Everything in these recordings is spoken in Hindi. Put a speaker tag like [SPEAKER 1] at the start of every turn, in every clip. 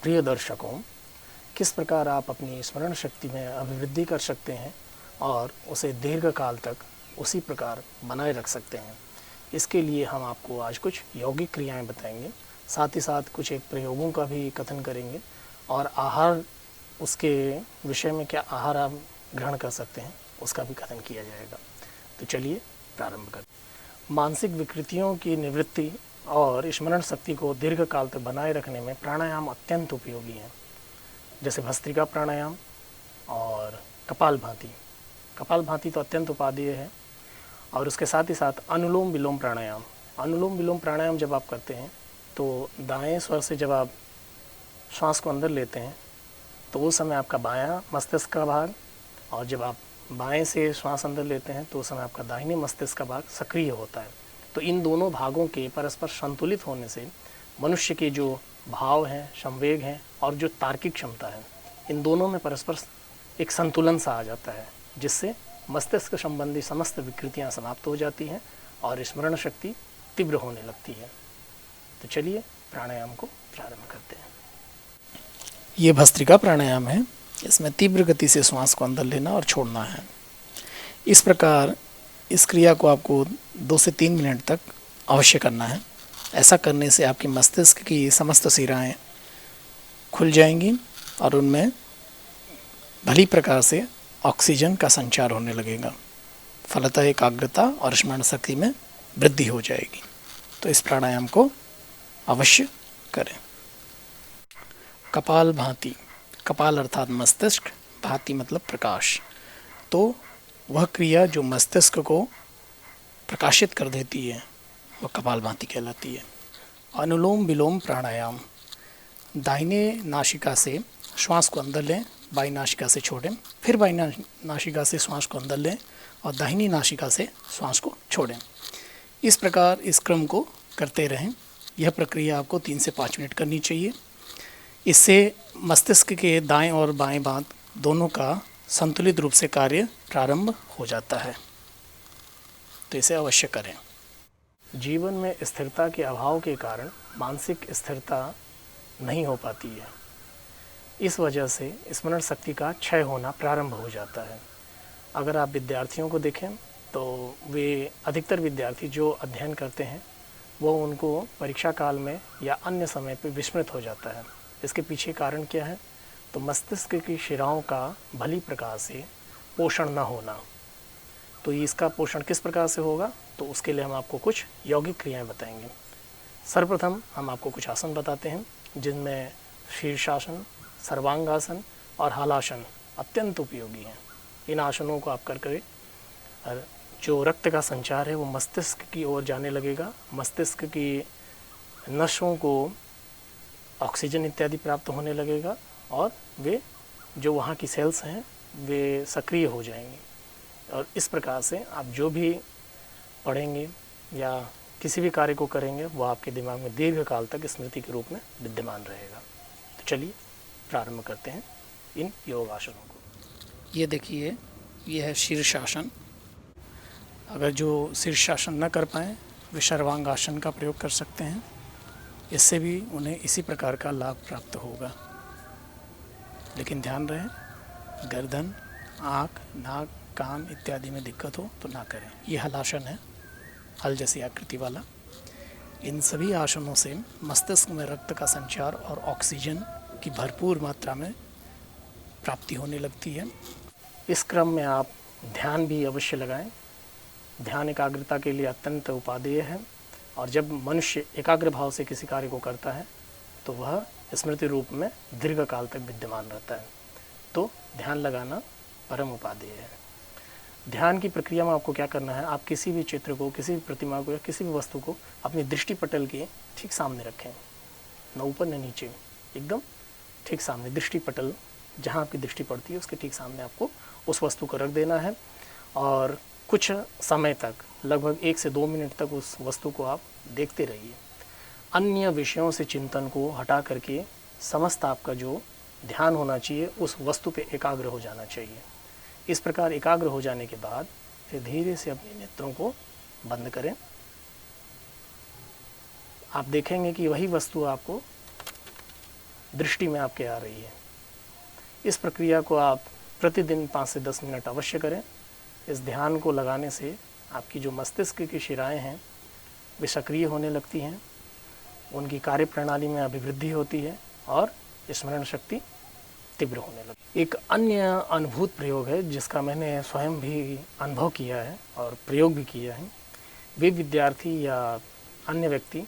[SPEAKER 1] प्रिय दर्शकों, किस प्रकार आप अपनी स्मरण शक्ति में अभिवृद्धि कर सकते हैं और उसे दीर्घकाल तक उसी प्रकार बनाए रख सकते हैं। इसके लिए हम आपको आज कुछ यौगिक क्रियाएं बताएंगे, साथ ही साथ कुछ एक प्रयोगों का भी कथन करेंगे और आहार, उसके विषय में क्या आहार आप ग्रहण कर सकते हैं उसका भी कथन किया जाएगा। तो चलिए प्रारंभ करते। मानसिक विकृतियों की निवृत्ति और स्मरण शक्ति को दीर्घकाल तक बनाए रखने में प्राणायाम अत्यंत उपयोगी हैं, जैसे भस्त्रिका प्राणायाम और कपालभाति। कपालभाति तो अत्यंत उपादेय है। और उसके साथ ही साथ अनुलोम विलोम प्राणायाम। अनुलोम विलोम प्राणायाम जब आप करते हैं तो दाएं स्वर से जब आप श्वास को अंदर लेते हैं तो उस समय आपका बायां मस्तिष्क का भाग, और जब आप बाएं से श्वास अंदर लेते हैं तो उस समय आपका दाहिने मस्तिष्क का भाग सक्रिय होता है। तो इन दोनों भागों के परस्पर संतुलित होने से मनुष्य के जो भाव हैं, संवेग हैं और जो तार्किक क्षमता है, इन दोनों में परस्पर एक संतुलन सा आ जाता है, जिससे मस्तिष्क संबंधी समस्त विकृतियां समाप्त हो जाती हैं और स्मरण शक्ति तीव्र होने लगती है। तो चलिए प्राणायाम को प्रारंभ करते हैं। ये भस्त्रिका प्राणायाम है। इसमें तीव्र गति से श्वास को अंदर लेना और छोड़ना है। इस प्रकार इस क्रिया को आपको 2 से 3 मिनट तक अवश्य करना है। ऐसा करने से आपके मस्तिष्क की समस्त सिराएं खुल जाएंगी और उनमें भली प्रकार से ऑक्सीजन का संचार होने लगेगा। फलतः एकाग्रता और स्मरण शक्ति में वृद्धि हो जाएगी। तो इस प्राणायाम को अवश्य करें। कपाल भाति। कपाल अर्थात मस्तिष्क, भाति मतलब प्रकाश। तो वह क्रिया जो मस्तिष्क को प्रकाशित कर देती है वह कपाल भाति कहलाती है। अनुलोम विलोम प्राणायाम। दाहिने नासिका से श्वास को अंदर लें, बाईं नासिका से छोड़ें, फिर बाईं नासिका से श्वास को अंदर लें और दाहिनी नासिका से श्वास को छोड़ें। इस प्रकार इस क्रम को करते रहें। यह प्रक्रिया आपको 3 से 5 मिनट करनी चाहिए। इससे मस्तिष्क के दाएं और बाएं भाग दोनों का संतुलित रूप से कार्य प्रारंभ हो जाता है। तो इसे अवश्य करें। जीवन में स्थिरता के अभाव के कारण मानसिक स्थिरता नहीं हो पाती है। इस वजह से स्मरण शक्ति का क्षय होना प्रारंभ हो जाता है। अगर आप विद्यार्थियों को देखें तो वे अधिकतर विद्यार्थी जो अध्ययन करते हैं वो उनको परीक्षा काल में या अन्य समय पर विस्मृत हो जाता है। इसके पीछे कारण क्या है? तो मस्तिष्क की शिराओं का भली प्रकार से पोषण न होना। तो इसका पोषण किस प्रकार से होगा? तो उसके लिए हम आपको कुछ यौगिक क्रियाएं बताएंगे। सर्वप्रथम हम आपको कुछ आसन बताते हैं, जिनमें शीर्षासन, सर्वांगासन और हलासन अत्यंत उपयोगी हैं। इन आसनों को आप करके जो रक्त का संचार है वो मस्तिष्क की ओर जाने लगेगा। मस्तिष्क की नसों को ऑक्सीजन इत्यादि प्राप्त होने लगेगा और वे जो वहाँ की सेल्स हैं वे सक्रिय हो जाएंगी। और इस प्रकार से आप जो भी पढ़ेंगे या किसी भी कार्य को करेंगे वो आपके दिमाग में दीर्घकाल तक स्मृति के रूप में विद्यमान रहेगा। तो चलिए प्रारंभ करते हैं इन योगासनों को। ये देखिए, ये है शीर्षासन। अगर जो शीर्षासन न कर पाएँ वे सर्वांगासन का प्रयोग कर सकते हैं। इससे भी उन्हें इसी प्रकार का लाभ प्राप्त होगा। लेकिन ध्यान रहे, गर्दन, आँख, नाक, कान इत्यादि में दिक्कत हो तो ना करें। ये हलासन है, हल जैसी आकृति वाला। इन सभी आसनों से मस्तिष्क में रक्त का संचार और ऑक्सीजन की भरपूर मात्रा में प्राप्ति होने लगती है। इस क्रम में आप ध्यान भी अवश्य लगाएं। ध्यान एकाग्रता के लिए अत्यंत उपादेय है और जब मनुष्य एकाग्र भाव से किसी कार्य को करता है तो वह स्मृति रूप में दीर्घकाल तक विद्यमान रहता है। तो ध्यान लगाना परम उपादेय है। ध्यान की प्रक्रिया में आपको क्या करना है? आप किसी भी चित्र को, किसी भी प्रतिमा को या किसी भी वस्तु को अपनी दृष्टि पटल के ठीक सामने रखें, न ऊपर न नीचे, एकदम ठीक सामने। दृष्टि पटल जहाँ आपकी दृष्टि पड़ती है उसके ठीक सामने आपको उस वस्तु को रख देना है और कुछ समय तक, लगभग 1 से 2 मिनट तक उस वस्तु को आप देखते रहिए। अन्य विषयों से चिंतन को हटा करके समस्त आपका जो ध्यान होना चाहिए उस वस्तु पे एकाग्र हो जाना चाहिए। इस प्रकार एकाग्र हो जाने के बाद फिर धीरे से अपने नेत्रों को बंद करें। आप देखेंगे कि वही वस्तु आपको दृष्टि में आपके आ रही है। इस प्रक्रिया को आप प्रतिदिन 5 से 10 मिनट अवश्य करें। इस ध्यान को लगाने से आपकी जो मस्तिष्क की शिराएं हैं वे सक्रिय होने लगती हैं, उनकी कार्य प्रणाली में अभिवृद्धि होती है और स्मरण शक्ति तीव्र होने लगती है। एक अन्य अनुभूत प्रयोग है जिसका मैंने स्वयं भी अनुभव किया है और प्रयोग भी किया है। वे विद्यार्थी या अन्य व्यक्ति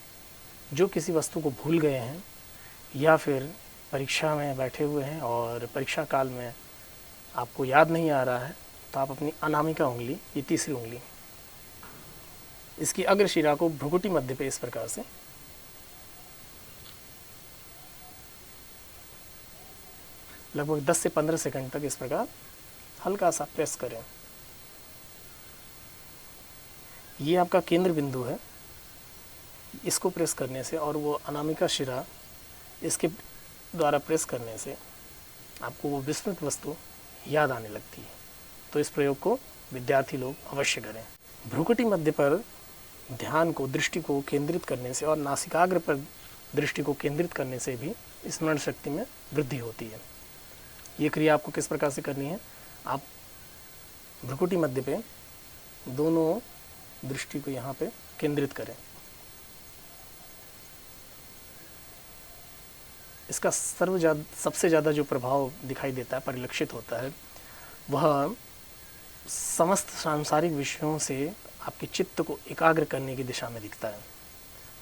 [SPEAKER 1] जो किसी वस्तु को भूल गए हैं या फिर परीक्षा में बैठे हुए हैं और परीक्षा काल में आपको याद नहीं आ रहा है, तो आप अपनी अनामिका उंगली, ये तीसरी उंगली, इसकी अग्रशिरा को भ्रुकुटी मध्य पे इस प्रकार से लगभग 10 से 15 सेकंड तक इस प्रकार हल्का सा प्रेस करें। ये आपका केंद्र बिंदु है। इसको प्रेस करने से और वो अनामिका शिरा इसके द्वारा प्रेस करने से आपको वो विस्मृत वस्तु याद आने लगती है। तो इस प्रयोग को विद्यार्थी लोग अवश्य करें। भ्रुकुटी मध्य पर ध्यान को, दृष्टि को केंद्रित करने से और नासिकाग्र पर दृष्टि को केंद्रित करने से भी स्मरण शक्ति में वृद्धि होती है। ये क्रिया आपको किस प्रकार से करनी है? आप भ्रुकुटी मध्य पे दोनों दृष्टि को यहाँ पे केंद्रित करें। इसका सबसे ज़्यादा जो प्रभाव दिखाई देता है, परिलक्षित होता है, वह समस्त सांसारिक विषयों से आपके चित्त को एकाग्र करने की दिशा में दिखता है।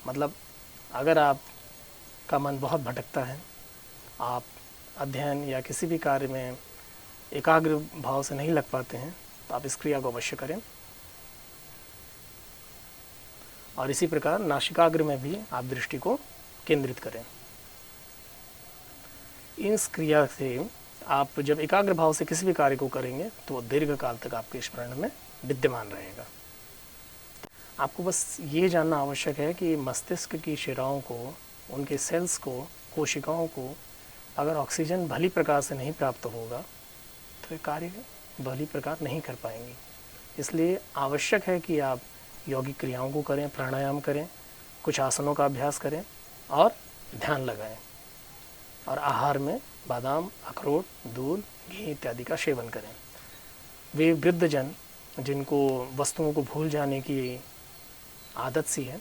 [SPEAKER 1] मतलब अगर आपका मन बहुत भटकता है, आप अध्ययन या किसी भी कार्य में एकाग्र भाव से नहीं लग पाते हैं, तो आप इस क्रिया को अवश्य करें। और इसी प्रकार नासिकाग्र में भी आप दृष्टि को केंद्रित करें। इस क्रिया से आप जब एकाग्र भाव से किसी भी कार्य को करेंगे तो दीर्घ काल तक आपके स्मरण में विद्यमान रहेगा। आपको बस ये जानना आवश्यक है कि मस्तिष्क की शिराओं को, उनके सेल्स को, कोशिकाओं को अगर ऑक्सीजन भली प्रकार से नहीं प्राप्त होगा तो ये कार्य भली प्रकार नहीं कर पाएंगे। इसलिए आवश्यक है कि आप यौगिक क्रियाओं को करें, प्राणायाम करें, कुछ आसनों का अभ्यास करें और ध्यान लगाएं। और आहार में बादाम, अखरोट, दूध, घी इत्यादि का सेवन करें। वे वृद्धजन जिनको वस्तुओं को भूल जाने की आदत सी है,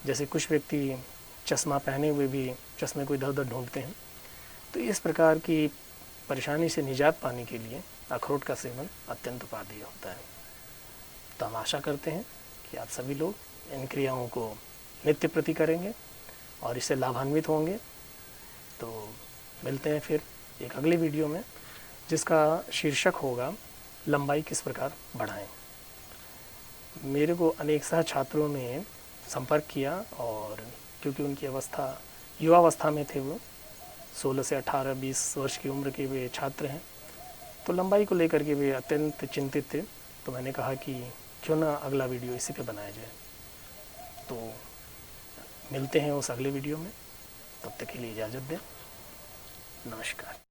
[SPEAKER 1] जैसे कुछ व्यक्ति चश्मा पहने हुए भी चश्मे को इधर उधर ढूंढते हैं, तो इस प्रकार की परेशानी से निजात पाने के लिए अखरोट का सेवन अत्यंत उपादेय होता है। तो हम आशा करते हैं कि आप सभी लोग इन क्रियाओं को नित्य प्रति करेंगे और इससे लाभान्वित होंगे। तो मिलते हैं फिर एक अगले वीडियो में जिसका शीर्षक होगा लंबाई किस प्रकार बढ़ाएं। मेरे को अनेक सह छात्रों ने संपर्क किया और क्योंकि उनकी अवस्था युवावस्था में थे, वो 16 से 18-20 वर्ष की उम्र के वे छात्र हैं, तो लंबाई को लेकर के वे अत्यंत चिंतित थे। तो मैंने कहा कि क्यों ना अगला वीडियो इसी पे बनाया जाए। तो मिलते हैं उस अगले वीडियो में, तब तक के लिए इजाज़त दें। नमस्कार।